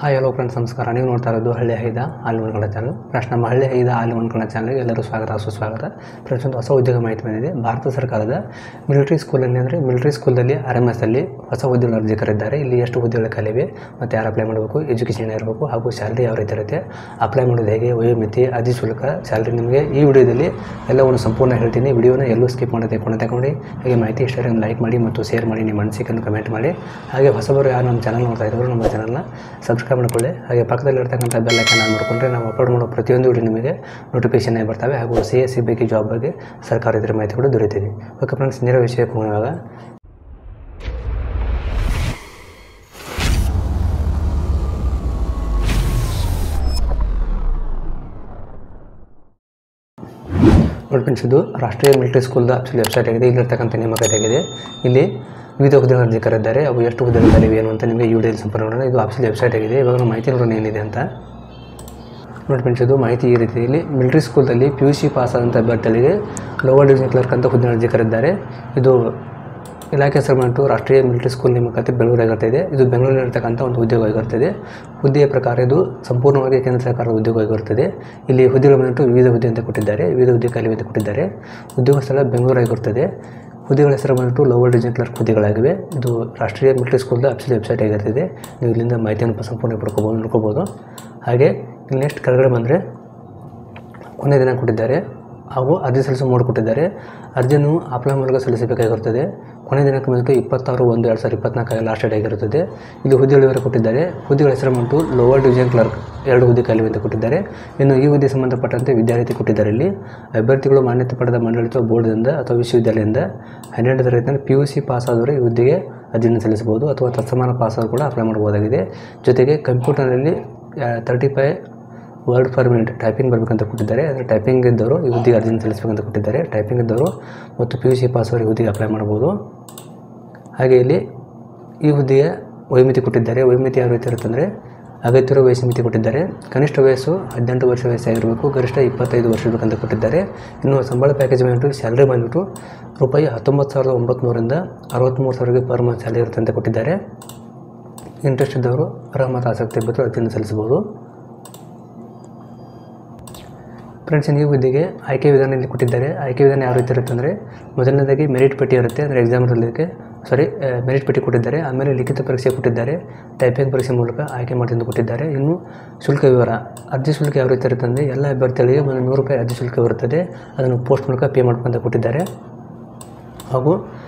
Hi hello friends, ನಮಸ್ಕಾರ. ನೀವು ನೋಡ್ತಾ ಇರೋದು ಹಳ್ಳಿ ಹೈದ ಹಾಲು ಒಣಕಣ ಚಾನಲ್. ಫ್ರೆಂಡ್ಸ್, ನಮ್ಮ ಹಳ್ಳಿ ಹೈದ ಹಾಲು ಒಣಕಣ ಚಾನಲ್ಗೆ ಎಲ್ಲರೂ ಸ್ವಾಗತ ಸುಸ್ವಾಗತ. ಫ್ರೆಂಡ್ಸ್, ಒಂದು ಹೊಸ ಉದ್ಯೋಗ ಮಾಹಿತಿ ಬಂದಿದೆ. ಭಾರತ ಸರ್ಕಾರದ ಮಿಲಿಟರಿ ಸ್ಕೂಲಲ್ಲಿ ಅಂದರೆ ಮಿಲಿಟರಿ ಸ್ಕೂಲಲ್ಲಿ RMS ಅಲ್ಲಿ ಹೊಸ ಉದ್ಯೋಗ ಅರ್ಜಿ ಕರೆದಿದ್ದಾರೆ. ಇಲ್ಲಿ ಎಷ್ಟು ಉದ್ಯೋಗಗಳು ಖಾಲಿವೆ ಮತ್ತು ಯಾರು ಅಪ್ಲೈ ಮಾಡಬೇಕು, ಎಜುಕೇಷನ್ ಇರಬೇಕು ಹಾಗೂ ಸ್ಯಾಲ್ರಿ ಯಾವ ರೀತಿ ಇರುತ್ತೆ, ಅಪ್ಲೈ ಮಾಡೋದು ಹೇಗೆ, ವಯೋಮಿತಿ, ಅರ್ಜಿ ಶುಲ್ಕ, ಸ್ಯಾಲ್ರಿ ನಿಮಗೆ ಈ ವಿಡಿಯೋದಲ್ಲಿ ಎಲ್ಲವನ್ನು ಸಂಪೂರ್ಣ ಹೇಳ್ತೀನಿ. ವಿಡಿಯೋನ ಎಲ್ಲೂ ಸ್ಕಿಪ್ ಮಾಡೋದೇ ತಗೊಂಡು ಹಾಗೆ ಮಾಹಿತಿ ಇಷ್ಟ ಲೈಕ್ ಮಾಡಿ ಮತ್ತು ಶೇರ್ ಮಾಡಿ, ನಿಮ್ಮ ಅನಿಸಿಕೆಯನ್ನು ಕಮೆಂಟ್ ಮಾಡಿ. ಹಾಗೆ ಹೊಸಬರು ಯಾರು ನಮ್ಮ ಚಾನಲ್ ನೋಡ್ತಾ ಇದ್ರು ನಮ್ಮ ಚಾನಲ್ನ ಸಬ್ಸ್ಕ್ರೈಬ್ ಮಾಡ್ಕೊಳ್ಳಿ. ಹಾಗೆ ಪಕ್ಕದಲ್ಲಿ ಇರ್ತಕ್ಕಂಥ ಬೆಲ್ ಐಕಾನ್ ಆನ್ ಮಾಡಿಕೊಂಡ್ರೆ ನಾವು ಅಪ್ಲೋಡ್ ಮಾಡೋ ಪ್ರತಿಯೊಂದು ವಿಡಿಯೋ ನಿಮಗೆ ನೋಟಿಫಿಕೇಶನ್ ಬರ್ತವೆ. ಹಾಗೂ CSE ಜಾಬ್ ಬಗ್ಗೆ ಸರ್ಕಾರ ಇದರ ಮಾಹಿತಿ ಕೂಡ ದೊರೆಯುತ್ತದೆ. ಓಕೆ ಫ್ರೆಂಡ್ಸ್, ನೇರ ವಿಷಯಕ್ಕೆ ಹೋಗುವಾಗ ನೋಡಿ ಫ್ರೆಂಡ್ಸ್, ಇದು ರಾಷ್ಟ್ರೀಯ ಮಿಲಿಟರಿ ಸ್ಕೂಲ್ದ ವೆಬ್ಸೈಟ್ ಆಗಿದೆ. ಇಲ್ಲಿರ್ತಕ್ಕಂಥ ನೇಮಕಾತಿ ಆಗಿದೆ. ಇಲ್ಲಿ ವಿವಿಧ ಹುದ್ದೆಗಳ ಅರ್ಜಿ ಕರೆದಿದ್ದಾರೆ. ಅವು ಎಷ್ಟು ಹುದ್ದೆಗಳಿವೆ ಏನು ಅಂತ ನಿಮಗೆ ಈ ವಿಡಿಯೋದಲ್ಲಿ ಸಂಪರ್ಕ ಮಾಡೋಣ. ಇದು ಆಫೀಸಿಯಲ್ ವೆಬ್ಸೈಟ್ ಆಗಿದೆ. ಇವಾಗ ನಾವು ಮಾಹಿತಿ ನೋಡೋಣ ಏನಿದೆ ಅಂತ. ನೋಡಿ ಫ್ರೆಂಡ್ಸ್, ಇದು ಮಾಹಿತಿ ಈ ರೀತಿ. ಇಲ್ಲಿ ಮಿಲಿಟರಿ ಸ್ಕೂಲಲ್ಲಿ PUC ಪಾಸ್ ಆದಂಥ ಅಭ್ಯರ್ಥಿಗಳಿಗೆ ಲೋವರ್ ಡಿವಿಷನ್ ಕ್ಲರ್ಕ್ ಅಂತ ಹುದ್ದೆ ಅರ್ಜಿ ಕರೆದಿದ್ದಾರೆ. ಇದು ಇಲಾಖೆ ಹೆಸರು ರಾಷ್ಟ್ರೀಯ ಮಿಲಿಟರಿ ಸ್ಕೂಲ್ ನೇಮಕಾತಿ ಬೆಂಗಳೂರಾಗಿರ್ತದೆ. ಇದು ಬೆಂಗಳೂರಿನಲ್ಲಿರ್ತಕ್ಕಂಥ ಒಂದು ಉದ್ಯೋಗವಾಗಿರ್ತದೆ. ಹುದ್ದೆಯ ಪ್ರಕಾರ ಇದು ಸಂಪೂರ್ಣವಾಗಿ ಕೇಂದ್ರ ಸರ್ಕಾರದ ಉದ್ಯೋಗವಾಗಿರುತ್ತದೆ. ಇಲ್ಲಿ ಹುದ್ದೆಗಳು ಬಂದ್ಬಿಟ್ಟು ವಿವಿಧ ಹುದ್ದೆ ಅಂತ ಕೊಟ್ಟಿದ್ದಾರೆ, ವಿವಿಧ ಹುದ್ದೆ ಖಾಲಿ ಅಂತ ಕೊಟ್ಟಿದ್ದಾರೆ. ಉದ್ಯೋಗ ಸ್ಥಳ ಬೆಂಗಳೂರಾಗಿರುತ್ತದೆ. ಹುದ್ದೆಗಳ ಹೆಸರು ಬಂದ್ಬಿಟ್ಟು ಲೋವರ್ ಡಿವಿಷನ್ ಕ್ಲರ್ಕ್ ಹುದ್ದೆಗಳಾಗಿವೆ. ಇದು ರಾಷ್ಟ್ರೀಯ ಮಿಲಿಟರಿ ಸ್ಕೂಲ್ದ ಆಫೀಸಿಯಲ್ ವೆಬ್ಸೈಟ್ ಆಗಿರ್ತದೆ. ನೀವು ಇಲ್ಲಿಂದ ಮಾಹಿತಿಯನ್ನು ಸಂಪೂರ್ಣ ನೋಡ್ಕೋಬೋದು. ಹಾಗೆ ಇಲ್ಲಿ ನೆಕ್ಸ್ಟ್ ಕೆಳಗಡೆ ಬಂದರೆ ಕೊನೆಯ ದಿನ ಕೊಟ್ಟಿದ್ದಾರೆ ಹಾಗೂ ಅರ್ಜಿ ಸಲ್ಲಿಸೋ ಮೋಡ್ ಕೊಟ್ಟಿದ್ದಾರೆ. ಅರ್ಜಿಯನ್ನು ಆಫ್ಲೈನ್ ಮೂಲಕ ಸಲ್ಲಿಸಬೇಕಾಗಿರುತ್ತದೆ. ಕೊನೆಯ ದಿನಕ್ಕೆ ಬಂದು 26/1/2024 ಲಾಸ್ಟ್ ಡೇಟ್ ಆಗಿರುತ್ತದೆ. ಇಲ್ಲಿ ಹುದ್ದೆಗಳ ವಿವರ ಕೊಟ್ಟಿದ್ದಾರೆ. ಹುದ್ದೆಗಳ ಹೆಸರು ಬಂದು ಲೋವರ್ ಡಿವಿಷನ್ ಕ್ಲರ್ಕ್ 2 ಹುದ್ದೆ ಖಾಲಿ ಅಂತ ಕೊಟ್ಟಿದ್ದಾರೆ. ಇನ್ನು ಈ ಹುದ್ದೆ ಸಂಬಂಧಪಟ್ಟಂತೆ ವಿದ್ಯಾರ್ಥಿ ಕೊಟ್ಟಿದ್ದಾರೆ. ಇಲ್ಲಿ ಅಭ್ಯರ್ಥಿಗಳು ಮಾನ್ಯತೆ ಪಡೆದ ಮಂಡಳಿ ಅಥವಾ ಬೋರ್ಡ್ದಿಂದ ಅಥವಾ ವಿಶ್ವವಿದ್ಯಾಲಯದಿಂದ 12ನೇ ತರಗತಿಯಲ್ಲಿ PUC ಪಾಸ್ ಆದವರು ಈ ಹುದ್ದೆಗೆ ಅರ್ಜಿಯನ್ನು ಸಲ್ಲಿಸಬಹುದು ಅಥವಾ ತತ್ಸಮಾನ ಪಾಸ್ ಆದರೂ ಕೂಡ ಅಪ್ಲೈ ಮಾಡಬಹುದಾಗಿದೆ. ಜೊತೆಗೆ ಕಂಪ್ಯೂಟರ್ನಲ್ಲಿ 35 ವರ್ಡ್ ಪರ್ ಮಿನಿಟ್ ಟೈಪಿಂಗ್ ಬರಬೇಕಂತ ಕೊಟ್ಟಿದ್ದಾರೆ. ಅಂದರೆ ಟೈಪಿಂಗ್ ಇದ್ದವರು ಈ ಹುದ್ದೆಗೆ ಅರ್ಜಿಯನ್ನು ಸಲ್ಲಿಸಬೇಕಂತ ಕೊಟ್ಟಿದ್ದಾರೆ. ಟೈಪಿಂಗ್ ಇದ್ದವರು ಮತ್ತು PUC ಪಾಸ್ ಅವರು ಈ ಹುದ್ದೆಗೆ ಅಪ್ಲೈ ಮಾಡ್ಬೋದು. ಹಾಗೆ ಇಲ್ಲಿ ಈ ಹುದ್ದೆಯ ವಯೋಮಿತಿ ಕೊಟ್ಟಿದ್ದಾರೆ. ವಯೋಮಿತಿ ಯಾವ ರೀತಿ ಇರುತ್ತಂದರೆ ಅಗತ್ಯ ವಯಸ್ಸು ಮಿತಿ ಕೊಟ್ಟಿದ್ದಾರೆ. ಕನಿಷ್ಠ ವಯಸ್ಸು 18 ವರ್ಷ ವಯಸ್ಸಾಗಿರಬೇಕು, ಗರಿಷ್ಠ 25 ವರ್ಷ ಇರಬೇಕಂತ ಕೊಟ್ಟಿದ್ದಾರೆ. ಇನ್ನು ಸಂಬಳ ಪ್ಯಾಕೇಜ್ ಬಂದ್ಬಿಟ್ಟು ಸ್ಯಾಲ್ರಿ ಬಂದ್ಬಿಟ್ಟು ರೂಪಾಯಿ 19,900ರಿಂದ 63,000 ಪರ್ ಮಂತ್ ಸ್ಯಾಲರಿ ಇರುತ್ತೆ ಅಂತ ಕೊಟ್ಟಿದ್ದಾರೆ. ಇಂಟ್ರೆಸ್ಟ್ ಇದ್ದವರು ಮತ್ತು ಆಸಕ್ತಿ ಇಬ್ಬರು ಅರ್ಜಿಯನ್ನು ಸಲ್ಲಿಸಬಹುದು. ಫ್ರೆಂಡ್ಸ್, ಈ ಹುದ್ದೆಗೆ ಆಯ್ಕೆ ವಿಧಾನ ಇಲ್ಲಿ ಕೊಟ್ಟಿದ್ದಾರೆ. ಆಯ್ಕೆ ವಿಧಾನ ಯಾವ ರೀತಿ ಇರುತ್ತೆ ಅಂದರೆ ಮೊದಲನೇದಾಗಿ ಮೆರಿಟ್ ಪಟ್ಟಿ ಇರುತ್ತೆ. ಅಂದರೆ ಮೆರಿಟ್ ಪಟ್ಟಿ ಕೊಟ್ಟಿದ್ದಾರೆ. ಆಮೇಲೆ ಲಿಖಿತ ಪರೀಕ್ಷೆ ಕೊಟ್ಟಿದ್ದಾರೆ. ಟೈಪಿಂಗ್ ಪರೀಕ್ಷೆ ಮೂಲಕ ಆಯ್ಕೆ ಮಾಡಿ ಕೊಟ್ಟಿದ್ದಾರೆ. ಇನ್ನು ಶುಲ್ಕ ವಿವರ, ಅರ್ಜಿ ಶುಲ್ಕ ಯಾವ ರೀತಿ ಇರುತ್ತೆ ಅಂದರೆ ಎಲ್ಲ ಅಭ್ಯರ್ಥಿಗಳಿಗೆ ಒಂದು 100 ರೂಪಾಯಿ ಅರ್ಜಿ ಶುಲ್ಕ ಇರುತ್ತದೆ. ಅದನ್ನು ಪೋಸ್ಟ್ ಮೂಲಕ ಪೇ ಮಾಡ್ಕೊಂತ ಕೊಟ್ಟಿದ್ದಾರೆ. ಹಾಗೂ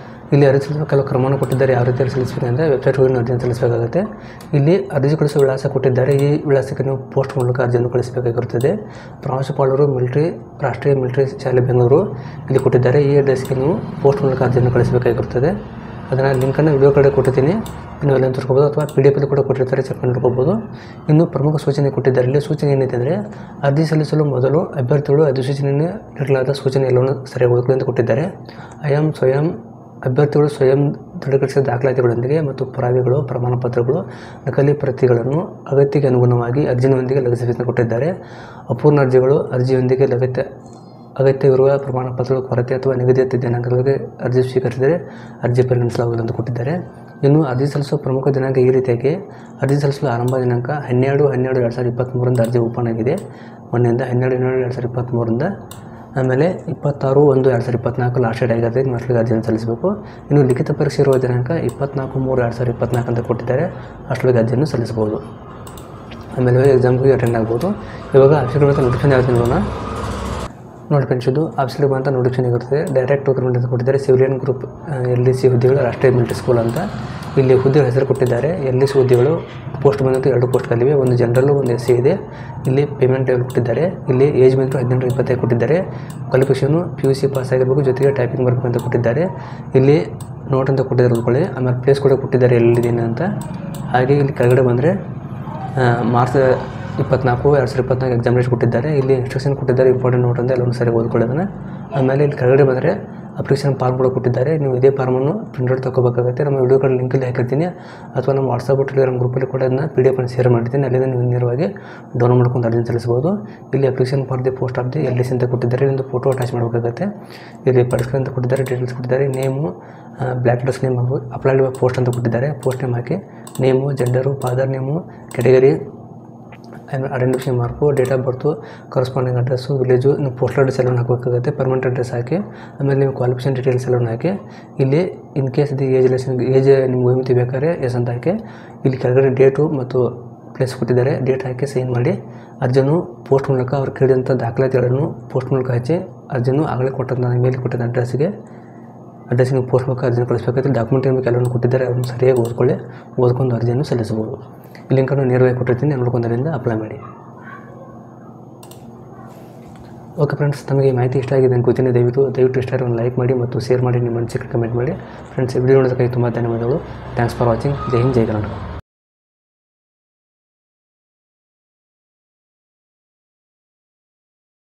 ಇಲ್ಲಿ ಅರ್ಜಿ ಸಲ್ಲಿಸುವ ಕೆಲವು ಕ್ರಮವನ್ನು ಕೊಟ್ಟಿದ್ದಾರೆ. ಯಾವ ರೀತಿ ಸಲ್ಲಿಸಬೇಕು ಅಂದರೆ ವೆಬ್ಸೈಟ್ ಹೋಗಿ ಅರ್ಜಿಯನ್ನು ಸಲ್ಲಿಸಬೇಕಾಗುತ್ತೆ. ಇಲ್ಲಿ ಅರ್ಜಿ ಕಳಿಸುವ ವಿಳಾಸ ಕೊಟ್ಟಿದ್ದಾರೆ. ಈ ವಿಳಾಸಕ್ಕೆ ನೀವು ಪೋಸ್ಟ್ ಮೂಲಕ ಅರ್ಜಿಯನ್ನು ಕಳಿಸಬೇಕಾಗಿರುತ್ತದೆ. ಪ್ರಾಂಶುಪಾಲರು ರಾಷ್ಟ್ರೀಯ ಮಿಲಿಟರಿ ಶಾಲೆ ಬೆಂಗಳೂರು ಇಲ್ಲಿ ಕೊಟ್ಟಿದ್ದಾರೆ. ಈ ಅಡ್ರೆಸ್ಗೆ ನೀವು ಪೋಸ್ಟ್ ಮೂಲಕ ಅರ್ಜಿಯನ್ನು ಕಳಿಸಬೇಕಾಗಿರುತ್ತದೆ. ಅದನ್ನು ಲಿಂಕನ್ನು ವಿಡಿಯೋ ಕಡೆ ಕೊಟ್ಟಿದ್ದೀನಿ, ನೀವು ಎಲ್ಲ ತೋರಿಸ್ಕೋಬೋದು ಅಥವಾ PDF ಕೂಡ ಕೊಟ್ಟಿರ್ತಾರೆ, ಚೆಕ್ ಮಾಡ್ಕೋಬೋದು. ಇನ್ನು ಪ್ರಮುಖ ಸೂಚನೆ ಕೊಟ್ಟಿದ್ದಾರೆ. ಇಲ್ಲಿ ಸೂಚನೆ ಏನಿದೆ ಅಂದರೆ ಅರ್ಜಿ ಸಲ್ಲಿಸಲು ಮೊದಲು ಅಭ್ಯರ್ಥಿಗಳು ಅಧಿಸೂಚನೆಯನ್ನು ನೀಡಲಾದ ಸೂಚನೆ ಎಲ್ಲವನ್ನು ಸರಿಯಾಗಿ ಓದ್ಕೊಳ್ಳಿ ಅಂತ ಕೊಟ್ಟಿದ್ದಾರೆ. ಅಭ್ಯರ್ಥಿಗಳು ಸ್ವಯಂ ದೃಢೀಕರಿಸಿದ ದಾಖಲಾತಿಗಳೊಂದಿಗೆ ಮತ್ತು ಪುರಾವೆಗಳು, ಪ್ರಮಾಣ ಪತ್ರಗಳು, ನಕಲಿ ಪ್ರತಿಗಳನ್ನು ಅಗತ್ಯಕ್ಕೆ ಅನುಗುಣವಾಗಿ ಅರ್ಜಿಯೊಂದಿಗೆ ಲಗತ್ತಿಸಿ ಕೊಟ್ಟಿದ್ದಾರೆ. ಅಪೂರ್ಣ ಅರ್ಜಿಗಳು ಅರ್ಜಿಯೊಂದಿಗೆ ಅಗತ್ಯವಿರುವ ಪ್ರಮಾಣ ಪತ್ರಗಳು ಕೊರತೆ ಅಥವಾ ನಿಗದಿತ ದಿನಾಂಕಗಳಿಗೆ ಅರ್ಜಿ ಸ್ವೀಕರಿಸಿದರೆ ಅರ್ಜಿ ಪರಿಗಣಿಸಲಾಗುವುದು ಅಂತ ಕೊಟ್ಟಿದ್ದಾರೆ. ಇನ್ನು ಅರ್ಜಿ ಸಲ್ಲಿಸುವ ಪ್ರಮುಖ ದಿನಾಂಕ ಈ ರೀತಿಯಾಗಿ ಅರ್ಜಿ ಸಲ್ಲಿಸಲು ಆರಂಭ ದಿನಾಂಕ 12/12/2023 ಅರ್ಜಿ ಓಪನ್ ಆಗಿದೆ. ಮೊನ್ನೆಯಿಂದ 12/12/2023 ಆಮೇಲೆ 26/1/2024 ಲಾಸ್ಟ್ ಡೇಟ್ ಆಗಿರುತ್ತೆ. ಮಕ್ಕಳಿಗೆ ಅರ್ಜಿಯನ್ನು ಸಲ್ಲಿಸಬೇಕು. ಇನ್ನು ಲಿಖಿತ ಪರೀಕ್ಷೆ ಇರುವ ದಿನಾಂಕ 24/3/2024 ಅಂತ ಕೊಟ್ಟಿದ್ದಾರೆ. ಅಷ್ಟೊಳಗೆ ಅರ್ಜಿಯನ್ನು ಸಲ್ಲಿಸಬಹುದು. ಆಮೇಲೆ ಎಕ್ಸಾಮ್ಗೆ ಅಟೆಂಡ್ ಆಗ್ಬೋದು. ಇವಾಗ ಆಫೀಸ್ಗಳು ಅಂತ ನೋಟಿಫಿಕೇಶನ್ ಯಾವ್ದು ನೋಡೋಣ. ನೋಡಿ ಫ್ರೆಂಡ್ಸ್, ಇದು ಆಫೀಸ್ಗೆ ಅಂತ ನೋಟಿಫಿಕೇಶನ್ ಇರುತ್ತೆ. ಡೈರೆಕ್ಟ್ ಟೋಕನ್ ಅಂತ ಕೊಟ್ಟಿದ್ದಾರೆ. ಸಿವಿಲಿಯನ್ ಗ್ರೂಪ್ LDC ಹುದ್ದೆಗಳು ರಾಷ್ಟ್ರೀಯ ಮಿಲಿಟರಿ ಸ್ಕೂಲ್ ಅಂತ ಇಲ್ಲಿ ಹುದ್ದೆಗಳ ಹೆಸರು ಕೊಟ್ಟಿದ್ದಾರೆ. LDC ಹುದ್ದೆಗಳು ಪೋಸ್ಟ್ ಬಂದಂತೆ 2 ಪೋಸ್ಟ್ಗಳಿವೆ. ಒಂದು ಜನರಲ್, ಒಂದು SC ಇದೆ. ಇಲ್ಲಿ ಪೇಮೆಂಟ್ ಲೆವೆಲ್ ಕೊಟ್ಟಿದ್ದಾರೆ. ಇಲ್ಲಿ ಏಜ್ ಬಂದು 18-25 ಕೊಟ್ಟಿದ್ದಾರೆ. ಕ್ವಾಲಿಫಿಕೇಷನು PUC ಪಾಸ್ ಆಗಿರಬೇಕು, ಜೊತೆಗೆ ಟೈಪಿಂಗ್ ಬರಬೇಕು ಅಂತ ಕೊಟ್ಟಿದ್ದಾರೆ. ಇಲ್ಲಿ ನೋಟ್ ಅಂತ ಕೊಟ್ಟಿದ್ದಾರೆ. ಆಮೇಲೆ ಪ್ಲೇಸ್ ಕೂಡ ಕೊಟ್ಟಿದ್ದಾರೆ ಎಲ್ಲಿದ್ದೀನಿ ಅಂತ. ಹಾಗೆ ಇಲ್ಲಿ ಕೆಳಗಡೆ ಬಂದರೆ ಮಾರ್ಚ್ 24, 2024 ಎಕ್ಸಾಮ್ ಡೇಟ್ ಕೊಟ್ಟಿದ್ದಾರೆ. ಇಲ್ಲಿ ಇನ್ಸ್ಟ್ರಕ್ಷನ್ ಕೊಟ್ಟಿದ್ದಾರೆ. ಇಂಪಾರ್ಟೆಂಟ್ ನೋಟ್ ಅಂತ ಎಲ್ಲರೂ ಸರಿ ಓದ್ಕೊಳ್ಳೋದನ್ನು. ಆಮೇಲೆ ಇಲ್ಲಿ ಕೆಳಗಡೆ ಬಂದರೆ ಅಪ್ಲಿಕೇಶನ್ ಫಾರ್ಮ್ ಕೂಡ ಕೊಟ್ಟಿದ್ದಾರೆ. ನೀವು ಇದೇ ಫಾರ್ಮನ್ನು ಪ್ರಿಂಟ್ಔಟ್ ತಗೋಬೇಕಾಗುತ್ತೆ. ನಮ್ಮ ವಿಡಿಯೋಗಳ ಲಿಂಕಲ್ಲಿ ಹಾಕಿರ್ತೀನಿ ಅಥವಾ ನಮ್ಮ ವಾಟ್ಸಪ್ ಟೆಲಿಗ್ರಾಮ್ ಗ್ರೂಪಲ್ಲಿ ಕೂಡ ಅದನ್ನು PDF ಅನ್ನು ಶೇರ್ ಮಾಡಿರ್ತೀನಿ. ಅಲ್ಲಿಂದ ನೀವು ನೇರವಾಗಿ ಡೌನ್ಲೋಡ್ ಮಾಡ್ಕೊಂಡು ಅರ್ಜಿ ಸಲ್ಲಿಸಬಹುದು. ಇಲ್ಲಿ application for the post of the LDC ಅಂತ ಕೊಟ್ಟಿದ್ದಾರೆ. ಇಲ್ಲೊಂದು ಫೋಟೋ ಅಟ್ಯಾಚ್ ಮಾಡಬೇಕಾಗುತ್ತೆ. ಇಲ್ಲಿ ಪರ್ಟಿಕ್ಯುಲರ್ ಅಂತ ಕೊಟ್ಟಿದ್ದಾರೆ, ಡೀಟೇಲ್ಸ್ ಕೊಟ್ಟಿದ್ದಾರೆ, ನೇಮು, ಬ್ಲ್ಯಾಕ್ ಡ್ರೆಸ್ ನೇಮ್ ಹಾಗೂ ಅಪ್ಲೈಡ್ ಪೋಸ್ಟ್ ಅಂತ ಕೊಟ್ಟಿದ್ದಾರೆ. Post name hockey, name, gender, father name, category, identification mark, date of birth, corresponding address, village, ನೀವು ಪೋಸ್ಟಲ್ ಅಡ್ರೆಸ್ ಎಲ್ಲವನ್ನು ಹಾಕಬೇಕಾಗುತ್ತೆ. ಪರ್ಮನೆಂಟ್ ಅಡ್ರೆಸ್ ಹಾಕಿ, ಆಮೇಲೆ ನೀವು ಕ್ವಾಲಿಫಿಕೇಷನ್ ಡೀಟೇಲ್ಸ್ ಎಲ್ಲವನ್ನು ಹಾಕಿ, ಇಲ್ಲಿ ಇನ್ ಕೇಸ್ ದಿ ಏಜ್ ನಿಮ್ಗೆ ವಯೋಮಿತಿ ಬೇಕಾದ್ರೆ ಎಸ್ ಅಂತ ಹಾಕಿ, ಇಲ್ಲಿ ಕೆಳಗಡೆ ಡೇಟು ಮತ್ತು ಪ್ಲೇಸ್ ಕೊಟ್ಟಿದ್ದಾರೆ, ಡೇಟ್ ಹಾಕಿ ಸೈನ್ ಮಾಡಿ ಅರ್ಜಿಯನ್ನು ಪೋಸ್ಟ್ ಮೂಲಕ ಅವ್ರು ಕೇಳಿದಂಥ ದಾಖಲಾತಿಗಳನ್ನು ಪೋಸ್ಟ್ ಮೂಲಕ ಹಚ್ಚಿ ಅರ್ಜಿಯನ್ನು ಆಗಲೇ ಕೊಟ್ಟಂಥ ಮೇಲೆ ಕೊಟ್ಟಿದ್ದ ಅಡ್ರೆಸ್ಸಿಗೆ ನೀವು ಪೋಸ್ಟ್ ಮೂಲಕ ಅರ್ಜಿಯನ್ನು ಕಳಿಸಬೇಕಾದ್ರೆ ಡಾಕ್ಯುಮೆಂಟ್ ಕೆಲವನ್ನು ಕೊಟ್ಟಿದ್ದಾರೆ, ಅದನ್ನು ಸರಿಯಾಗಿ ಓದ್ಕೊಂಡು ಅರ್ಜಿಯನ್ನು ಸಲ್ಲಿಸಬಹುದು. ಈ ಲಿಂಕನ್ನು ನೇರವಾಗಿ ಕೊಟ್ಟಿರ್ತೀನಿ, ನೋಡ್ಕೊಂಡರಿಂದ ಅಪ್ಲೈ ಮಾಡಿ. ಓಕೆ ಫ್ರೆಂಡ್ಸ್, ತಮಗೆ ಮಾಹಿತಿ ಇಷ್ಟ ಆಗಿದೆ ಅನ್ಕೋತೀನಿ. ದಯವಿಟ್ಟು ಇಷ್ಟ ಒಂದು ಲೈಕ್ ಮಾಡಿ ಮತ್ತು ಶೇರ್ ಮಾಡಿ, ನಿಮ್ಮ ಅನಿಸಿಕೆ ಕಮೆಂಟ್ ಮಾಡಿ. ಫ್ರೆಂಡ್ಸ್, ವಿಡಿಯೋ ನೋಡೋದಕ್ಕಾಗಿ ತುಂಬ ಧನ್ಯವಾದಗಳು. Thanks for watching. Jai Hind, Jai Karnataka.